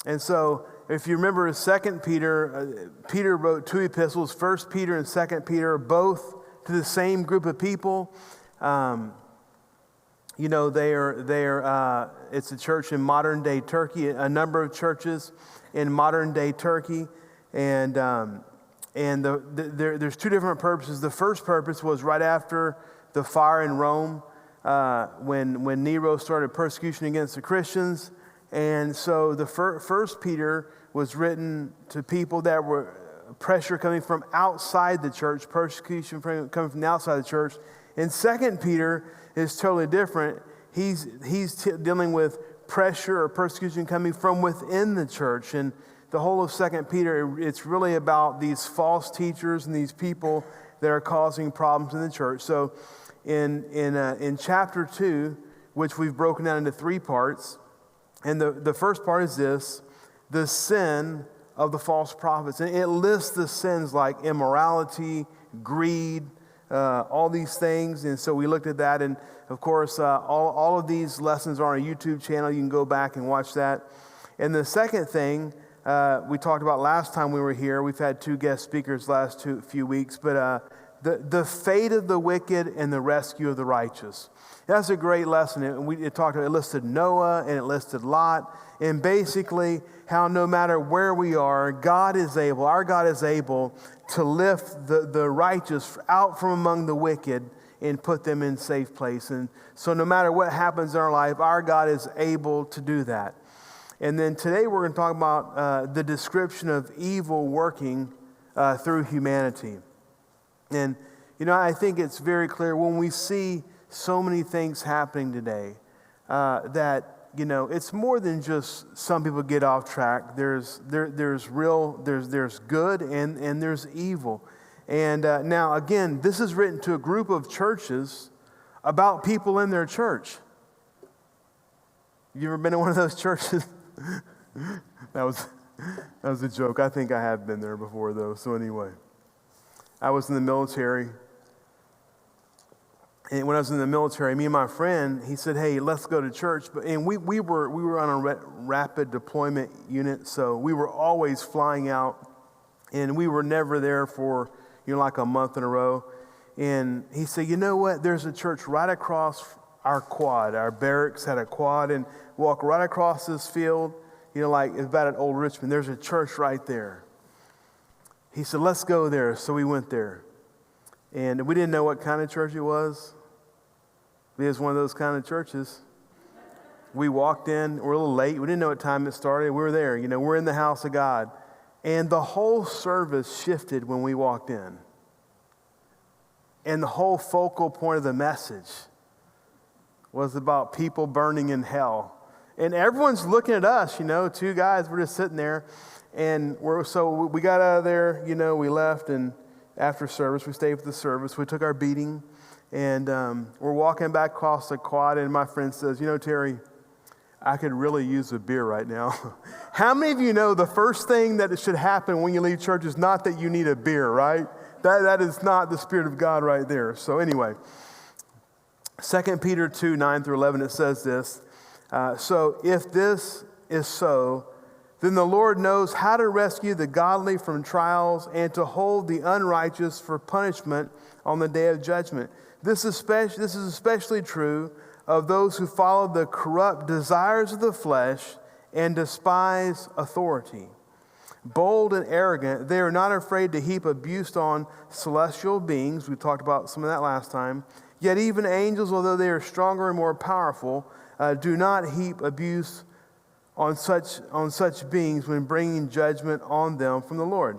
And so if you remember 2 Peter, Peter wrote 2 epistles, 1 Peter and 2 Peter, both to the same group of people. It's a church in modern day Turkey, a number of churches in modern day Turkey. And there's two different purposes. The first purpose was right after the fire in Rome, when Nero started persecution against the Christians. And so the first Peter was written to people that were pressure coming from outside the church, persecution coming from the outside the church. And 2 Peter is totally different. He's dealing with pressure or persecution coming from within the church. And the whole of 2 Peter, it's really about these false teachers and these people that are causing problems in the church. So in chapter 2, which we've broken down into 3 parts, and the first part is this: the sin of the false prophets. And it lists the sins like immorality, greed, all these things. And so we looked at that. And of course, all of these lessons are on a YouTube channel. You can go back and watch that. And the second thing we talked about last time we were here, we've had 2 guest speakers last few weeks, but the fate of the wicked and the rescue of the righteous. That's a great lesson. It listed Noah and it listed Lot, and basically how no matter where we are, our God is able to lift the righteous out from among the wicked and put them in safe place. And so no matter what happens in our life, our God is able to do that. And then today we're going to talk about the description of evil working through humanity. And, I think it's very clear when we see so many things happening today that, it's more than just some people get off track. There's good and there's evil. And now, again, this is written to a group of churches about people in their church. You ever been in one of those churches? That was a joke. I think I have been there before, though. So anyway, I was in the military. And when I was in the military, me and my friend, he said, "Hey, let's go to church." And we were on a rapid deployment unit, so we were always flying out, and we were never there for like a month in a row. And he said, "You know what? There's a church right across our quad. Our barracks had a quad, and walk right across this field. Like it's about at Old Richmond. There's a church right there." He said, "Let's go there." So we went there, and we didn't know what kind of church it was. It was one of those kind of churches. We walked in, we're a little late. We didn't know what time it started. We were there, we're in the house of God. And the whole service shifted when we walked in. And the whole focal point of the message was about people burning in hell. And everyone's looking at us, 2 guys, we're just sitting there. And we got out of there, we left, and after service, we stayed for the service. We took our beating. And we're walking back across the quad, and my friend says, "Terry, I could really use a beer right now." How many of you know the first thing that should happen when you leave church is not that you need a beer, right? That is not the Spirit of God right there. So anyway, 2 Peter 2, 9 through 11, it says this. "So if this is so, then the Lord knows how to rescue the godly from trials and to hold the unrighteous for punishment on the day of judgment. This is especially true of those who follow the corrupt desires of the flesh and despise authority. Bold and arrogant, they are not afraid to heap abuse on celestial beings." We talked about some of that last time. "Yet even angels, although they are stronger and more powerful, do not heap abuse on such beings when bringing judgment on them from the Lord."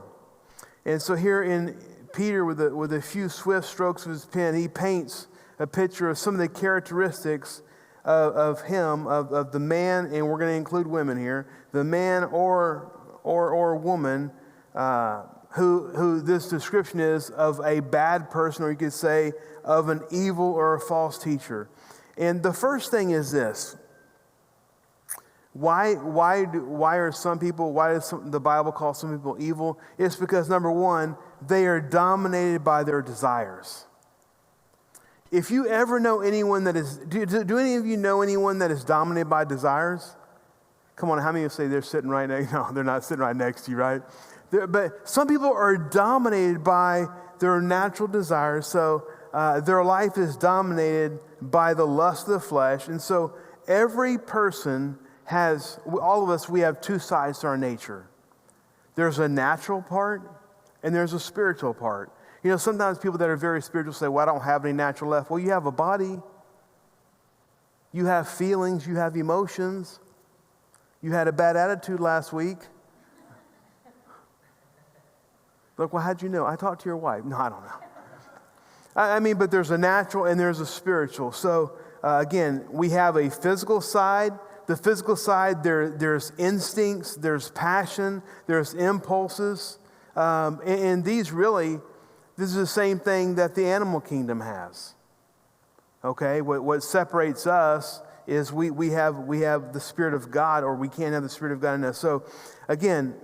And so here in Peter, with a few swift strokes of his pen, he paints a picture of some of the characteristics of him, of the man, and we're going to include women here, the man or woman who this description is of a bad person, or you could say of an evil or a false teacher. And the first thing is this: why does the Bible call some people evil? It's because, number one, they are dominated by their desires. If you ever know anyone that is, do any of you know anyone that is dominated by desires? Come on, how many of you say they're sitting right next? No, they're not sitting right next to you, right? But some people are dominated by their natural desires. So their life is dominated by the lust of the flesh. And so every person all of us, we have two sides to our nature. There's a natural part and there's a spiritual part. You know, sometimes people that are very spiritual say, well, I don't have any natural left. Well, you have a body. You have feelings. You have emotions. You had a bad attitude last week. Look, well, how'd you know? I talked to your wife. No, I don't know. I mean, but there's a natural and there's a spiritual. So, again, we have a physical side. The physical side, there's instincts, there's passion, there's impulses. And these really, this is the same thing that the animal kingdom has. Okay? What separates us is we have the Spirit of God, or we can't have the Spirit of God in us. So, again,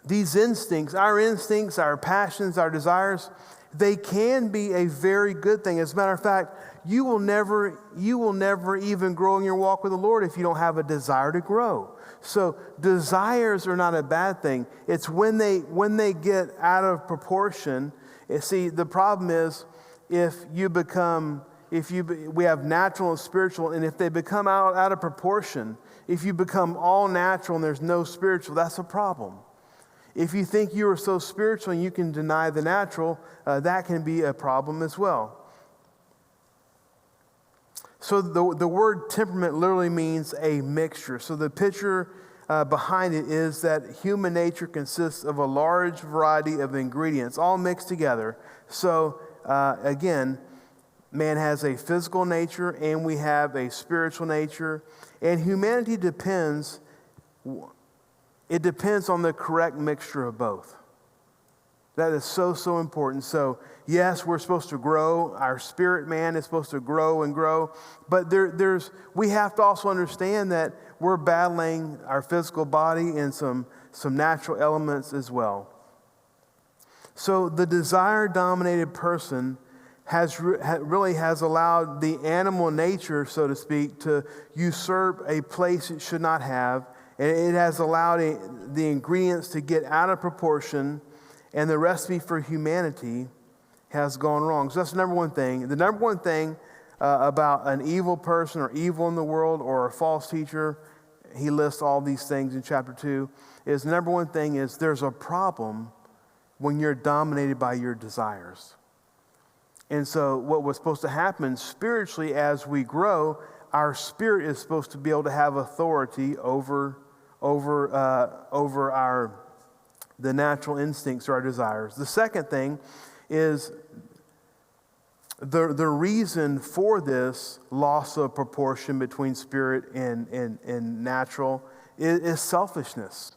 these instincts, our passions, our desires, they can be a very good thing. As a matter of fact, you will never even grow in your walk with the Lord if you don't have a desire to grow. So desires are not a bad thing. It's when they get out of proportion. See, the problem is we have natural and spiritual, and if they become out of proportion, if you become all natural and there's no spiritual, that's a problem. If you think you are so spiritual and you can deny the natural, that can be a problem as well. So the word temperament literally means a mixture. So the picture behind it is that human nature consists of a large variety of ingredients, all mixed together. So again, man has a physical nature and we have a spiritual nature. And humanity depends on the correct mixture of both. That is so important. So, yes, we're supposed to grow. Our spirit man is supposed to grow and grow. But we have to also understand that we're battling our physical body and some natural elements as well. So the desire-dominated person really has allowed the animal nature, so to speak, to usurp a place it should not have. And it has allowed the ingredients to get out of proportion, and the recipe for humanity has gone wrong. So that's the number one thing. The number one thing about an evil person or evil in the world or a false teacher, he lists all these things in chapter 2, is the number one thing is there's a problem when you're dominated by your desires. And so what was supposed to happen spiritually as we grow, our spirit is supposed to be able to have authority over the natural instincts or our desires. The second thing is the reason for this loss of proportion between spirit and natural is selfishness.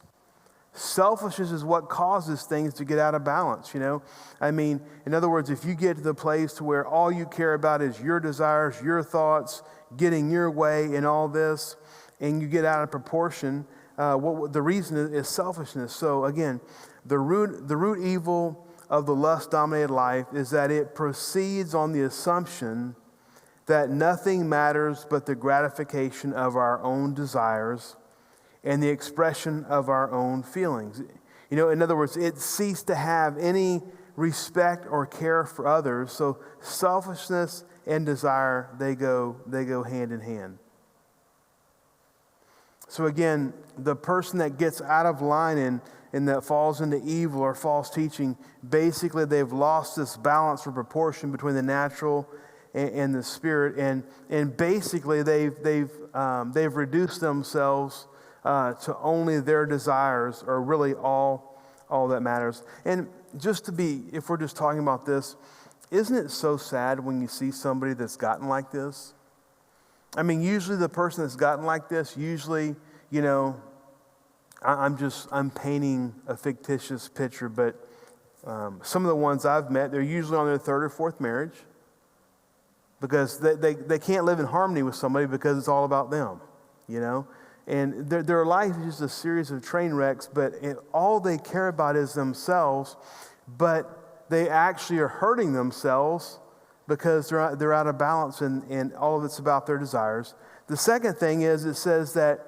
Selfishness is what causes things to get out of balance, you know. I mean, in other words, if you get to the place to where all you care about is your desires, your thoughts, getting your way and all this, and you get out of proportion, the reason is selfishness. So again, the root evil of the lust-dominated life is that it proceeds on the assumption that nothing matters but the gratification of our own desires and the expression of our own feelings. You know, in other words, it ceased to have any respect or care for others. So selfishness and desire, they go hand in hand. So again, the person that gets out of line and that falls into evil or false teaching, basically they've lost this balance or proportion between the natural and the spirit, and basically they've reduced themselves to only their desires, or really all that matters. And if we're just talking about this, isn't it so sad when you see somebody that's gotten like this? I mean, usually the person that's gotten like this, you know, I'm painting a fictitious picture, but some of the ones I've met, they're usually on their third or fourth marriage because they can't live in harmony with somebody because it's all about them, you know. And their life is just a series of train wrecks, but all they care about is themselves, but they actually are hurting themselves because they're out of balance, and all of it's about their desires. The second thing is it says that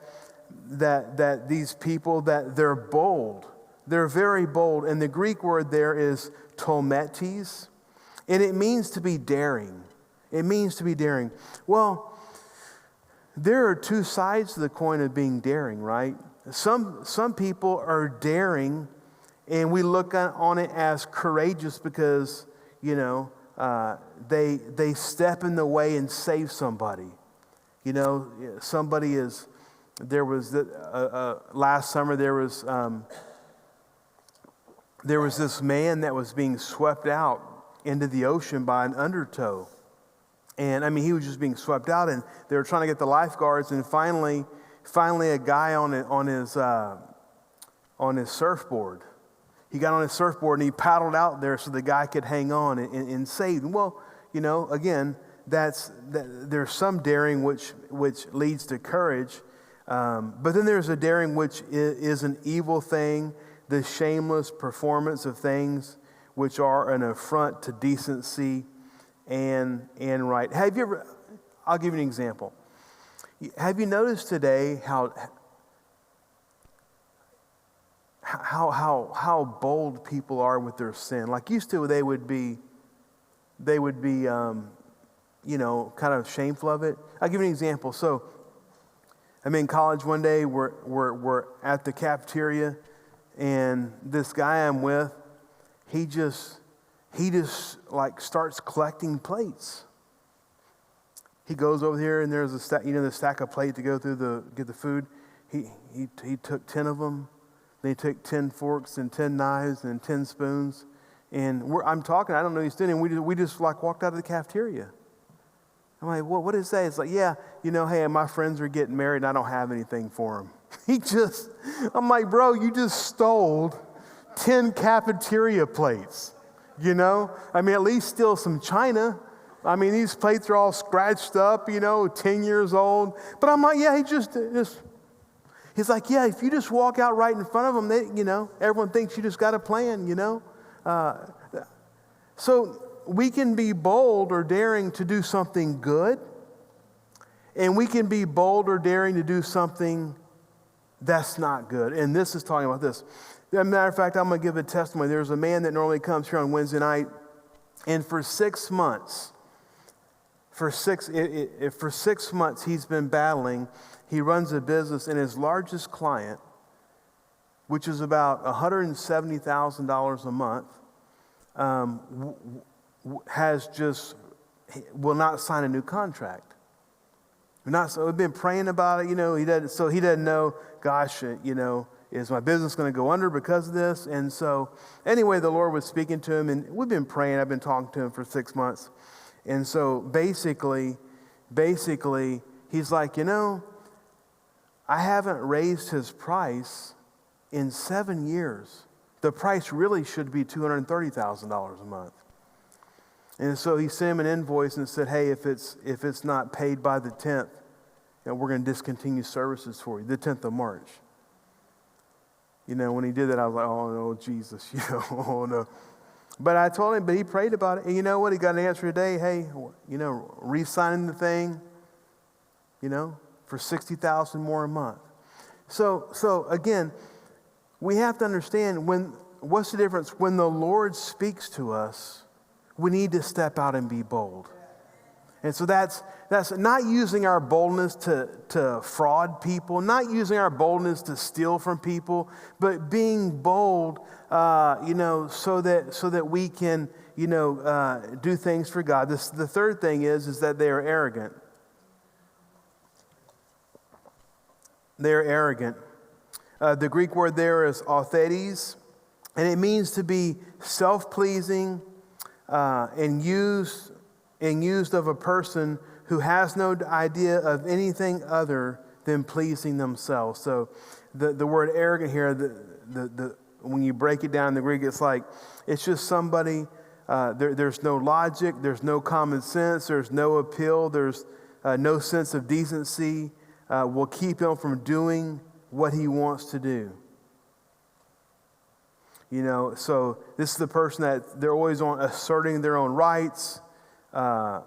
that these people, that they're bold. They're very bold. And the Greek word there is tometes, and it means to be daring. It means to be daring. Well, there are two sides to the coin of being daring, right? Some people are daring, and we look on it as courageous because, they step in the way and save somebody. Somebody is. There was last summer. There was this man that was being swept out into the ocean by an undertow, and he was just being swept out, and they were trying to get the lifeguards, and finally, a guy on his surfboard. He got on his surfboard and he paddled out there so the guy could hang on and save him. Well, again, there's some daring which leads to courage, but then there's a daring which is an evil thing, the shameless performance of things which are an affront to decency and right. I'll give you an example. Have you noticed today how bold people are with their sin? Like used to, they would be kind of shameful of it. I'll give you an example. So I'm in college one day. We're at the cafeteria, and this guy I'm with, he just like starts collecting plates. He goes over here, and there's the stack of plate to go through get the food. He took 10 of them. They took 10 forks and 10 knives and 10 spoons. And I'm talking, I don't know he's doing, and we just like walked out of the cafeteria. I'm like, what is that? It's like, yeah, hey, my friends are getting married and I don't have anything for them. I'm like, bro, you just stole 10 cafeteria plates, at least steal some china. These plates are all scratched up, 10 years old. But I'm like, yeah, he's like, yeah, if you just walk out right in front of them, everyone thinks you just got a plan, So we can be bold or daring to do something good, and we can be bold or daring to do something that's not good. And this is talking about this. As a matter of fact, I'm going to give a testimony. There's a man that normally comes here on Wednesday night, and for 6 months, for 6 months he's been battling. He runs a business, and his largest client, which is about $170,000 a month, will not sign a new contract. We've been praying about it. He doesn't know. Gosh, is my business going to go under because of this? And so, anyway, the Lord was speaking to him, and we've been praying. I've been talking to him for 6 months, and so basically, he's like, I haven't raised his price in 7 years. The price really should be $230,000 a month. And so he sent him an invoice and said, hey, if it's not paid by the 10th, we're going to discontinue services for you, the 10th of March. When he did that, I was like, oh, no, Jesus, oh, no. But I told him, but he prayed about it. And you know what? He got an answer today. Hey, re-signing the thing, for $60,000 more a month. So again, we have to understand what's the difference? When the Lord speaks to us, we need to step out and be bold. And so that's not using our boldness to fraud people, not using our boldness to steal from people, but being bold, so that we can, do things for God. The third thing is that they are arrogant. They're arrogant. The Greek word there is authetes, and it means to be self-pleasing and used of a person who has no idea of anything other than pleasing themselves. So the word arrogant here, when you break it down in the Greek, it's just somebody, there's no logic, there's no common sense, there's no appeal, there's no sense of decency, will keep him from doing what he wants to do. So this is the person that they're always on asserting their own rights. They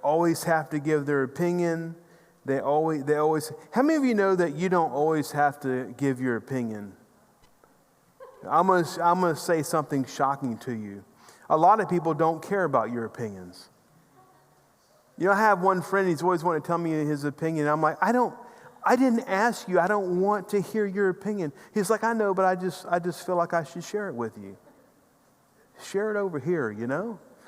always have to give their opinion. They always. How many of you know that you don't always have to give your opinion? I'm gonna say something shocking to you. A lot of people don't care about your opinions. I have one friend, he's always wanting to tell me his opinion. I'm like, I didn't ask you. I don't want to hear your opinion. He's like, I know, but I just feel like I should share it with you. Share it over here,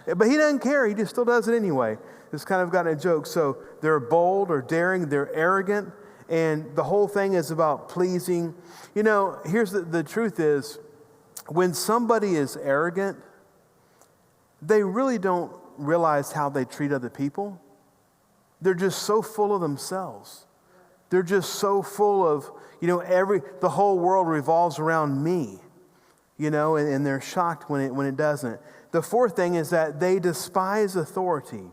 But he doesn't care. He just still does it anyway. It's kind of gotten a joke. So they're bold or daring. They're arrogant. And the whole thing is about pleasing. Here's the truth is, when somebody is arrogant, they really don't realize how they treat other people. They're just so full of themselves. They're just so full of, the whole world revolves around me, and they're shocked when it doesn't. The fourth thing is that they despise authority.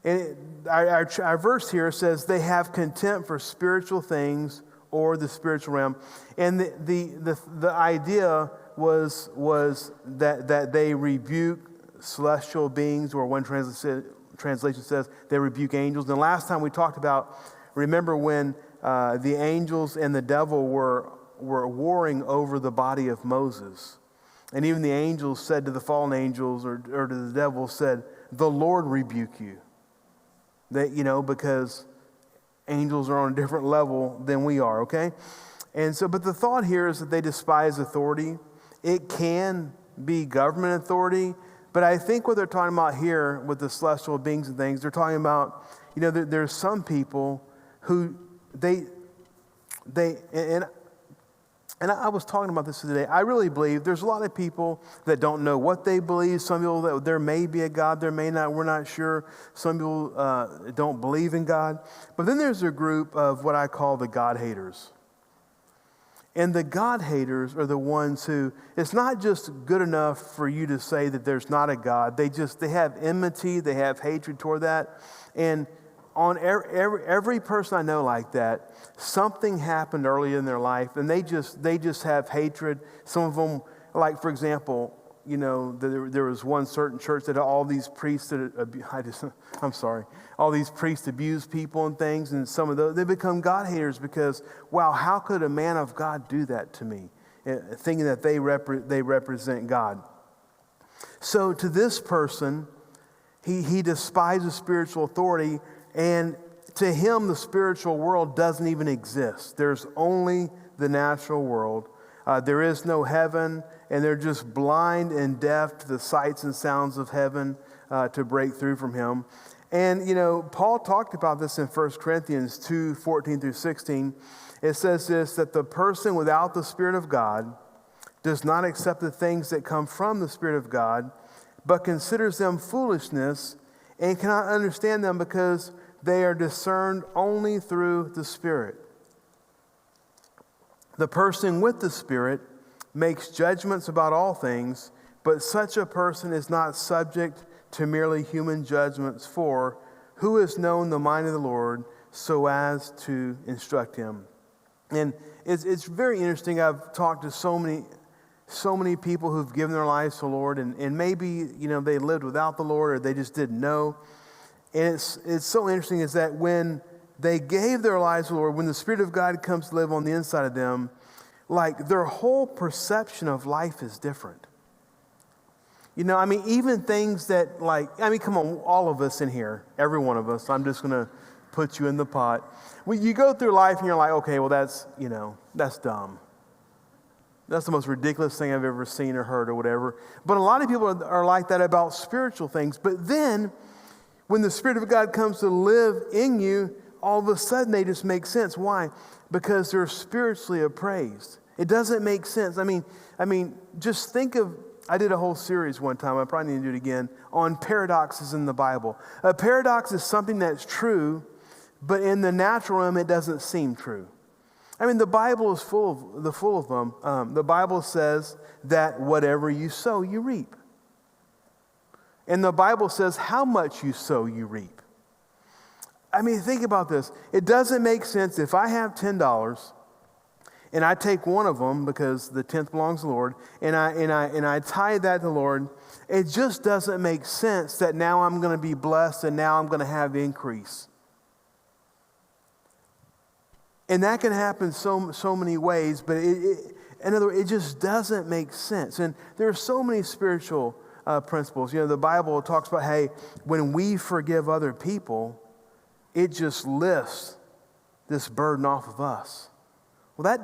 And our verse here says they have contempt for spiritual things or the spiritual realm. And the idea was that they rebuke celestial beings, or one translation says they rebuke angels. And the last time we talked about, remember when the angels and the devil were warring over the body of Moses. And even the angels said to the fallen angels, or to the devil, said, "The Lord rebuke you." That, because angels are on a different level than we are, okay? And so, but the thought here is that they despise authority. It can be government authority, but I think what they're talking about here with the celestial beings and things, they're talking about, there's some people who and I was talking about this today. I really believe there's a lot of people that don't know what they believe. Some people, that there may be a God, there may not, we're not sure. Some people don't believe in God. But then there's a group of what I call the God haters. And the God haters are the ones who, it's not just good enough for you to say that there's not a God. They have enmity, they have hatred toward that. And on every person I know like that, something happened early in their life, and they just have hatred. Some of them, like for example, there was one certain church that had all these priests all these priests abuse people and things, and some of those, they become God haters because, wow, how could a man of God do that to me? Thinking that they represent God. So to this person, he despises spiritual authority. And to him, the spiritual world doesn't even exist. There's only the natural world. There is no heaven, and they're just blind and deaf to the sights and sounds of heaven to break through from him. And, Paul talked about this in 1 Corinthians 2:14-16. It says this, that the person without the Spirit of God does not accept the things that come from the Spirit of God, but considers them foolishness and cannot understand them because they are discerned only through the Spirit. The person with the Spirit makes judgments about all things, but such a person is not subject to merely human judgments, for who has known the mind of the Lord so as to instruct him? And it's very interesting. I've talked to so many people who've given their lives to the Lord, and maybe, they lived without the Lord, or they just didn't know. And it's so interesting is that when they gave their lives to the Lord, when the Spirit of God comes to live on the inside of them, like their whole perception of life is different. Even things that come on, all of us in here, every one of us, I'm just going to put you in the pot. When you go through life and you're like, okay, well, that's dumb. That's the most ridiculous thing I've ever seen or heard or whatever. But a lot of people are like that about spiritual things. But then, when the Spirit of God comes to live in you, all of a sudden they just make sense. Why? Because they're spiritually appraised. It doesn't make sense. I mean, just think of, I did a whole series one time, I probably need to do it again, on paradoxes in the Bible. A paradox is something that's true, but in the natural realm it doesn't seem true. The Bible is full of them. The Bible says that whatever you sow, you reap. And the Bible says how much you sow, you reap. Think about this. It doesn't make sense if I have $10 and I take one of them because the 10th belongs to the Lord, and I tithe that to the Lord. It just doesn't make sense that now I'm going to be blessed and now I'm going to have increase. And that can happen so many ways, but in other words, it just doesn't make sense. And there are so many spiritual principles. You know, the Bible talks about, hey, when we forgive other people, it just lifts this burden off of us. Well,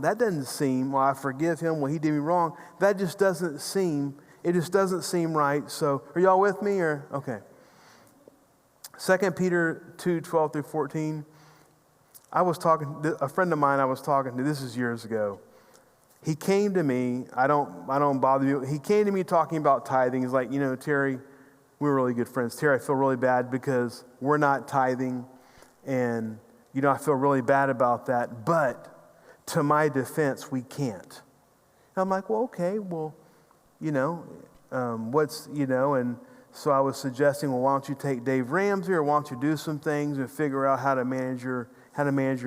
that doesn't seem, well, I forgive him, well, he did me wrong. That just doesn't seem, it just doesn't seem right. So are y'all with me or, okay. 2 Peter 2:12-14. A friend of mine I was talking to, this is years ago. He came to me, I don't bother you. He came to me talking about tithing. He's like, Terry, we're really good friends. Terry, I feel really bad because we're not tithing. And, I feel really bad about that. But to my defense, we can't. And I'm like, well, okay, well, and so I was suggesting, well, why don't you take Dave Ramsey, or why don't you do some things and figure out how to manage your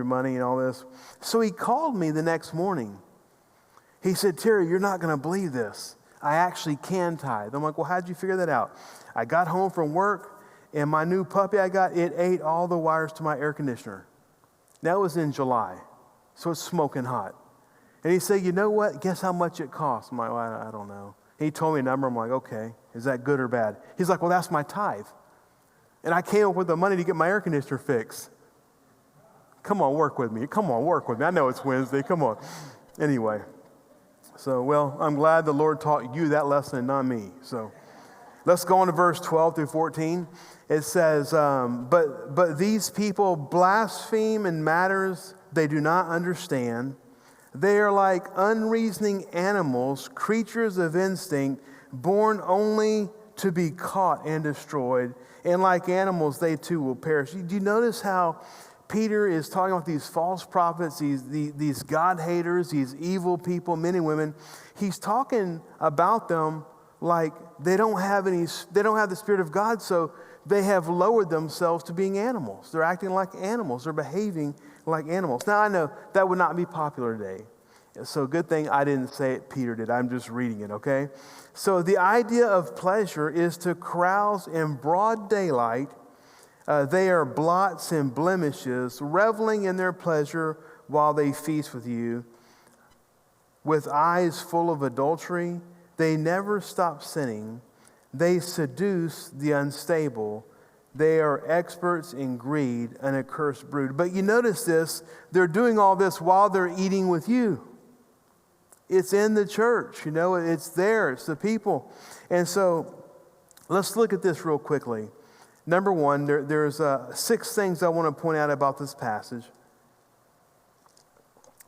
money and all this. So he called me the next morning. He said, Terry, you're not going to believe this. I actually can tithe. I'm like, well, how'd you figure that out? I got home from work, and my new puppy I got, it ate all the wires to my air conditioner. That was in July, so it's smoking hot. And he said, you know what? Guess how much it costs? I'm like, well, I don't know. He told me a number. I'm like, okay, is that good or bad? He's like, well, that's my tithe. And I came up with the money to get my air conditioner fixed. Come on, work with me. I know it's Wednesday. Come on. Anyway, so, well, I'm glad the Lord taught you that lesson and not me. So let's go on to verse 12-14. It says, but these people blaspheme in matters they do not understand. They are like unreasoning animals, creatures of instinct, born only to be caught and destroyed. And like animals, they too will perish. Do you notice how Peter is talking about these false prophets, these God haters, these evil people, men and women? He's talking about them like they don't have the Spirit of God, so they have lowered themselves to being animals. They're acting like animals. They're behaving like animals. Now, I know that would not be popular today. So good thing I didn't say it, Peter did. I'm just reading it, okay? So the idea of pleasure is to carouse in broad daylight. They are blots and blemishes, reveling in their pleasure while they feast with you. With eyes full of adultery, they never stop sinning. They seduce the unstable. They are experts in greed, an accursed brood. But you notice this, they're doing all this while they're eating with you. It's in the church, it's there, it's the people. And so let's look at this real quickly. Number one, there's 6 things I want to point out about this passage.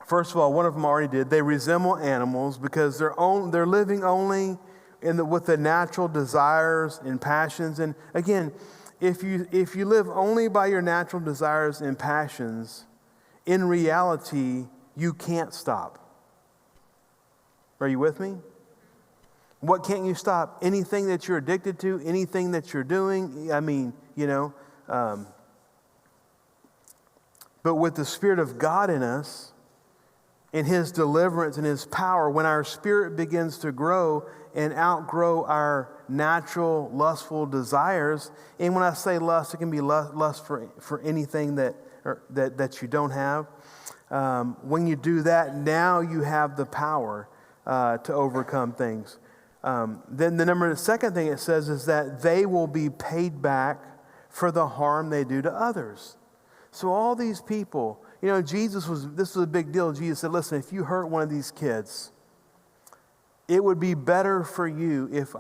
First of all, one of them already did. They resemble animals because they're living only with the natural desires and passions. And again, if you live only by your natural desires and passions, in reality, you can't stop. Are you with me? What can't you stop? Anything that you're addicted to, anything that you're doing. But with the Spirit of God in us, in His deliverance and His power, when our spirit begins to grow and outgrow our natural lustful desires, and when I say lust, it can be lust for anything that you don't have. When you do that, now you have the power to overcome things. Then the second thing it says is that they will be paid back for the harm they do to others. So all these people, this was a big deal. Jesus said, listen, if you hurt one of these kids, it would be better for you if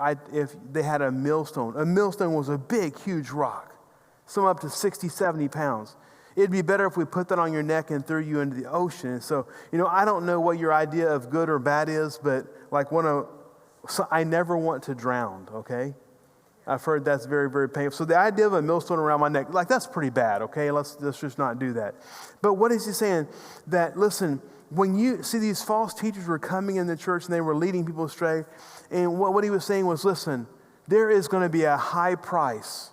they had a millstone. A millstone was a big, huge rock, some up to 60, 70 pounds. It'd be better if we put that on your neck and threw you into the ocean. And so, I don't know what your idea of good or bad is, but so I never want to drown, okay? I've heard that's very, very painful. So the idea of a millstone around my neck, that's pretty bad, okay? Let's just not do that. But what is he saying? That, listen, when you see these false teachers were coming in the church and they were leading people astray, and what he was saying was, listen, there is going to be a high price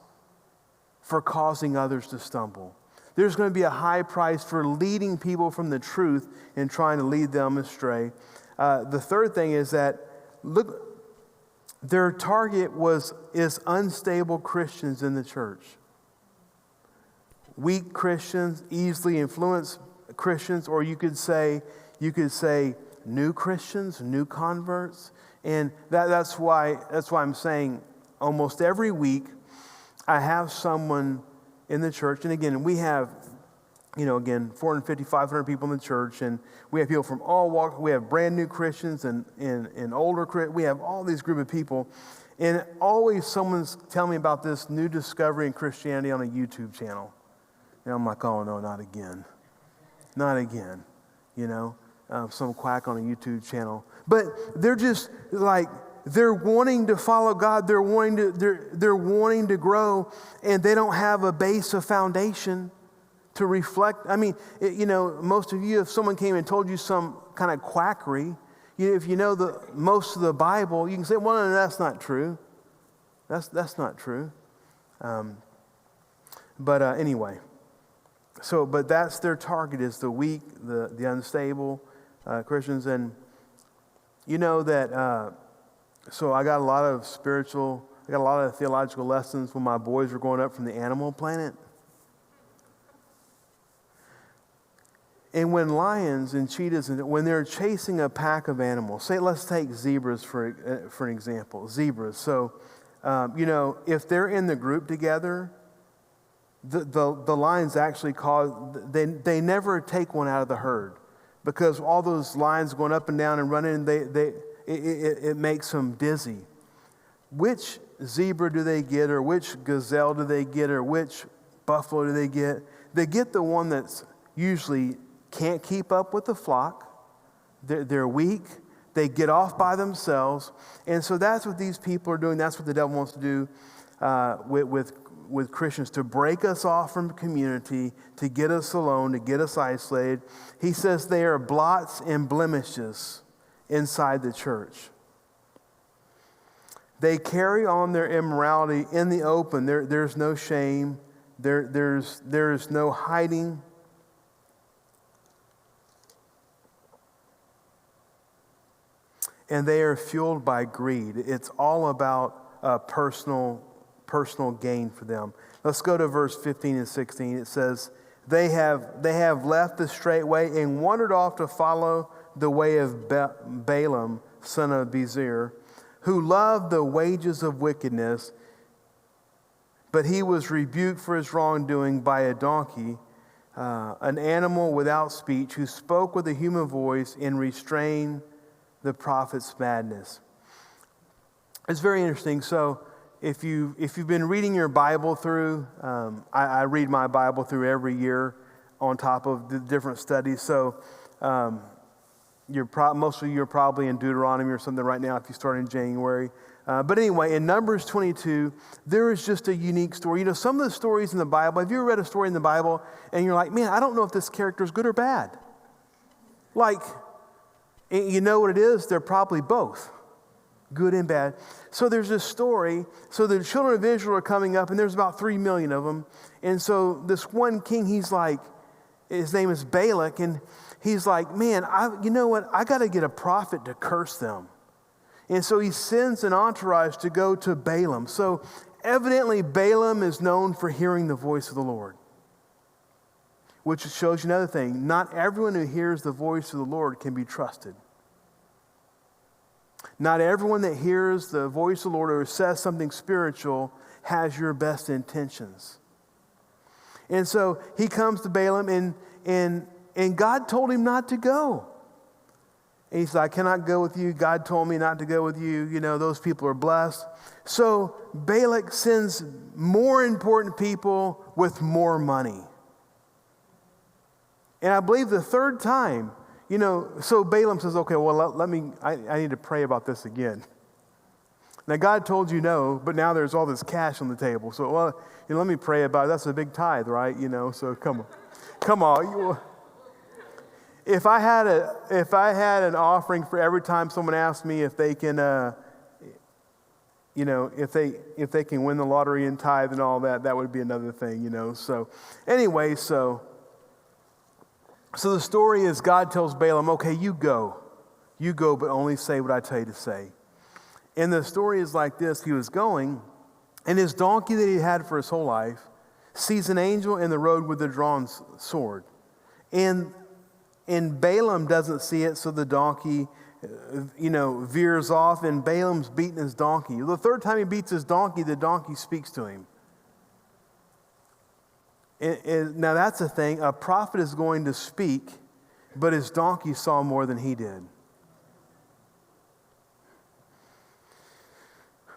for causing others to stumble. There's going to be a high price for leading people from the truth and trying to lead them astray. The third thing is that, look, their target is unstable Christians in the church. Weak Christians, easily influenced Christians, or you could say new Christians, new converts. And that's why I'm saying almost every week I have someone in the church. And again, we have, 450, 500 people in the church, and we have people from all walks. We have brand new Christians and older Christians. We have all these group of people. And always someone's telling me about this new discovery in Christianity on a YouTube channel. And I'm like, oh no, not again. Not again. Some quack on a YouTube channel. But they're just like, they're wanting to follow God. They're wanting to grow, and they don't have a base of foundation to reflect. I mean, most of you, if someone came and told you some kind of quackery, if you know most of the Bible, you can say, well, no, that's not true. That's not true. Anyway, but that's their target, is the weak, the unstable Christians. And you know that, so I got a lot of theological lessons when my boys were growing up from the Animal Planet. And when lions and cheetahs, when they're chasing a pack of animals, let's take zebras for an example. Zebras. So, if they're in the group together, the lions actually they never take one out of the herd, because all those lions going up and down and running, it makes them dizzy. Which zebra do they get, or which gazelle do they get, or which buffalo do they get? They get the one that's usually can't keep up with the flock. They're weak. They get off by themselves. And so that's what these people are doing. That's what the devil wants to do with Christians, to break us off from community, to get us alone, to get us isolated. He says they are blots and blemishes inside the church. They carry on their immorality in the open. There's no shame. There's no hiding. And they are fueled by greed. It's all about personal gain for them. Let's go to verse 15 and 16. It says, They have left the straight way and wandered off to follow the way of Balaam, son of Bezer, who loved the wages of wickedness, but he was rebuked for his wrongdoing by a donkey, an animal without speech, who spoke with a human voice and restrained the prophet's madness. It's very interesting. So if you've been reading your Bible through, I read my Bible through every year on top of the different studies. So most of you are probably in Deuteronomy or something right now if you start in January. But anyway, in Numbers 22, there is just a unique story. Some of the stories in the Bible, have you ever read a story in the Bible and you're like, man, I don't know if this character is good or bad? Like, you know what it is? They're probably both, good and bad. So there's this story. So the children of Israel are coming up, and there's about 3 million of them. And so this one king, his name is Balak, and he's like, man, you know what? I got to get a prophet to curse them. And so he sends an entourage to go to Balaam. So evidently Balaam is known for hearing the voice of the Lord, which shows you another thing. Not everyone who hears the voice of the Lord can be trusted. Not everyone that hears the voice of the Lord or says something spiritual has your best intentions. And so he comes to Balaam, and God told him not to go. And he said, I cannot go with you. God told me not to go with you. Those people are blessed. So Balak sends more important people with more money. And I believe the third time, so Balaam says, okay, well, I need to pray about this again. Now, God told you no, but now there's all this cash on the table. So, let me pray about it. That's a big tithe, right? So come on. If I had an offering for every time someone asked me if they can, if they can win the lottery and tithe and all that, that would be another thing, So anyway, So the story is God tells Balaam, okay, you go, but only say what I tell you to say. And the story is like this. He was going, and his donkey that he had for his whole life sees an angel in the road with a drawn sword. And Balaam doesn't see it, so the donkey, veers off, and Balaam's beating his donkey. The third time he beats his donkey, the donkey speaks to him. Now that's the thing. A prophet is going to speak, but his donkey saw more than he did.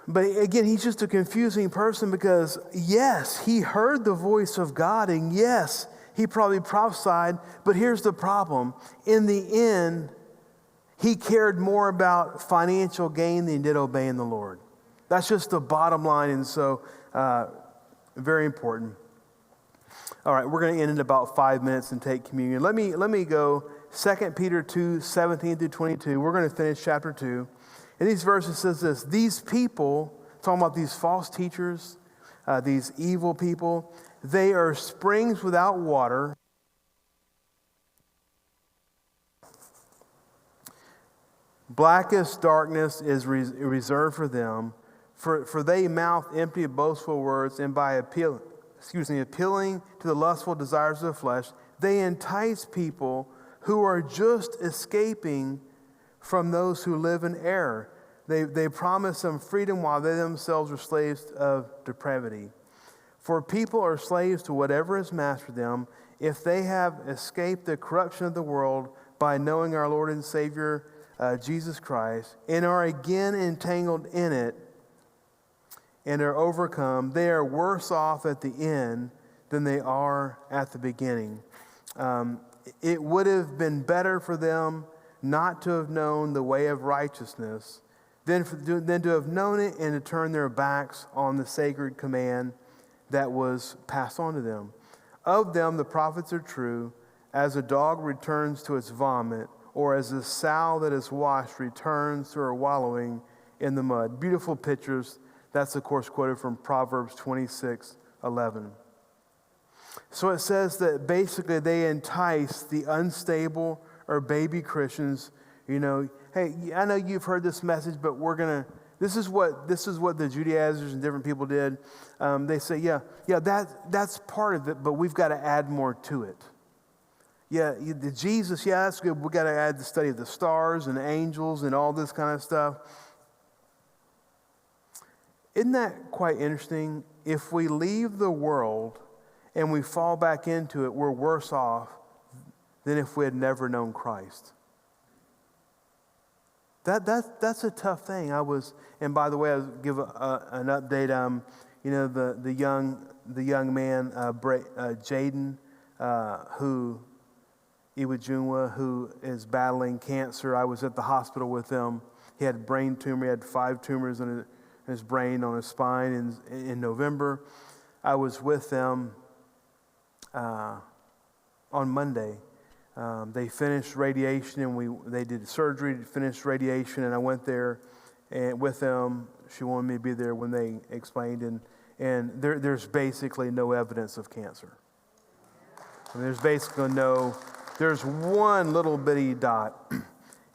But again, he's just a confusing person because, yes, he heard the voice of God, and yes, he probably prophesied, but here's the problem. In the end, he cared more about financial gain than he did obeying the Lord. That's just the bottom line, and so very important. All right, we're going to end in about 5 minutes and take communion. Let me go 2 Peter 2, 17 through 22. We're going to finish chapter 2. In these verses, it says this: these people, talking about these false teachers, these evil people, they are springs without water, blackest darkness is reserved for them, for they mouth empty boastful words, and by appealing to the lustful desires of the flesh, they entice people who are just escaping from those who live in error. They promise them freedom while they themselves are slaves of depravity. For people are slaves to whatever has mastered them. If they have escaped the corruption of the world by knowing our Lord and Savior Jesus Christ, and are again entangled in it and are overcome, they are worse off at the end than they are at the beginning. It would have been better for them not to have known the way of righteousness than to have known it and to turn their backs on the sacred command that was passed on to them. Of them the prophets are true, as a dog returns to its vomit, or as a sow that is washed returns to her wallowing in the mud. Beautiful pictures. That's, of course, quoted from Proverbs 26:11. So it says that basically they entice the unstable or baby Christians. Hey, I know you've heard this message, but this is what the Judaizers and different people did. They say, that's part of it, but we've got to add more to it. Yeah, the Jesus, that's good. We've got to add the study of the stars and angels and all this kind of stuff. Isn't that quite interesting? If we leave the world and we fall back into it, we're worse off than if we had never known Christ. That's a tough thing. And by the way, I'll give an update. The young man, Jaden, Iwajunwa, who is battling cancer. I was at the hospital with him. He had a brain tumor. He had 5 tumors in his brain, on his spine in November. I was with them on Monday. They finished radiation, and they did surgery to finish radiation, and I went there and with them. She wanted me to be there when they explained, and there's basically no evidence of cancer. And there's one little bitty dot.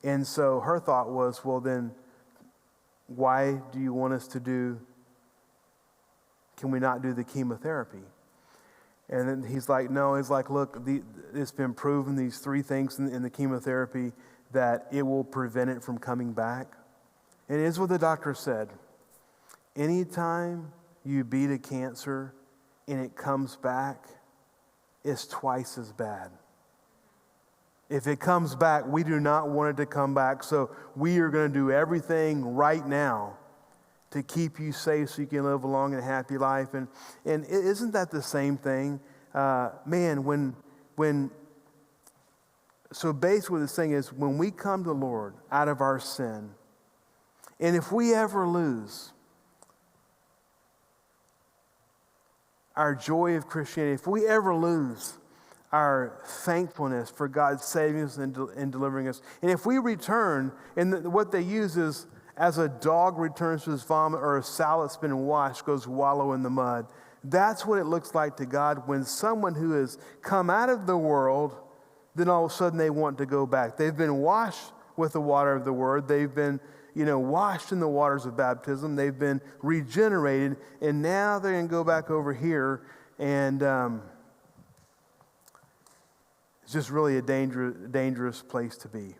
And so her thought was, well, then why do you want us can we not do the chemotherapy? And then he's like, no. He's like, look, it's been proven, these 3 things in the chemotherapy, that it will prevent it from coming back. And it is what the doctor said. Anytime you beat a cancer and it comes back, it's twice as bad. If it comes back, we do not want it to come back. So we are going to do everything right now to keep you safe so you can live a long and happy life. And isn't that the same thing? So basically the thing is, when we come to the Lord out of our sin, and if we ever lose our joy of Christianity, if we ever lose our thankfulness for God saving us and delivering us, and if we return, and what they use is, as a dog returns to his vomit, or a sow that's been washed goes wallow in the mud. That's what it looks like to God when someone who has come out of the world, then all of a sudden they want to go back. They've been washed with the water of the word. They've been, washed in the waters of baptism. They've been regenerated, and now they're going to go back over here. And It's just really a dangerous place to be.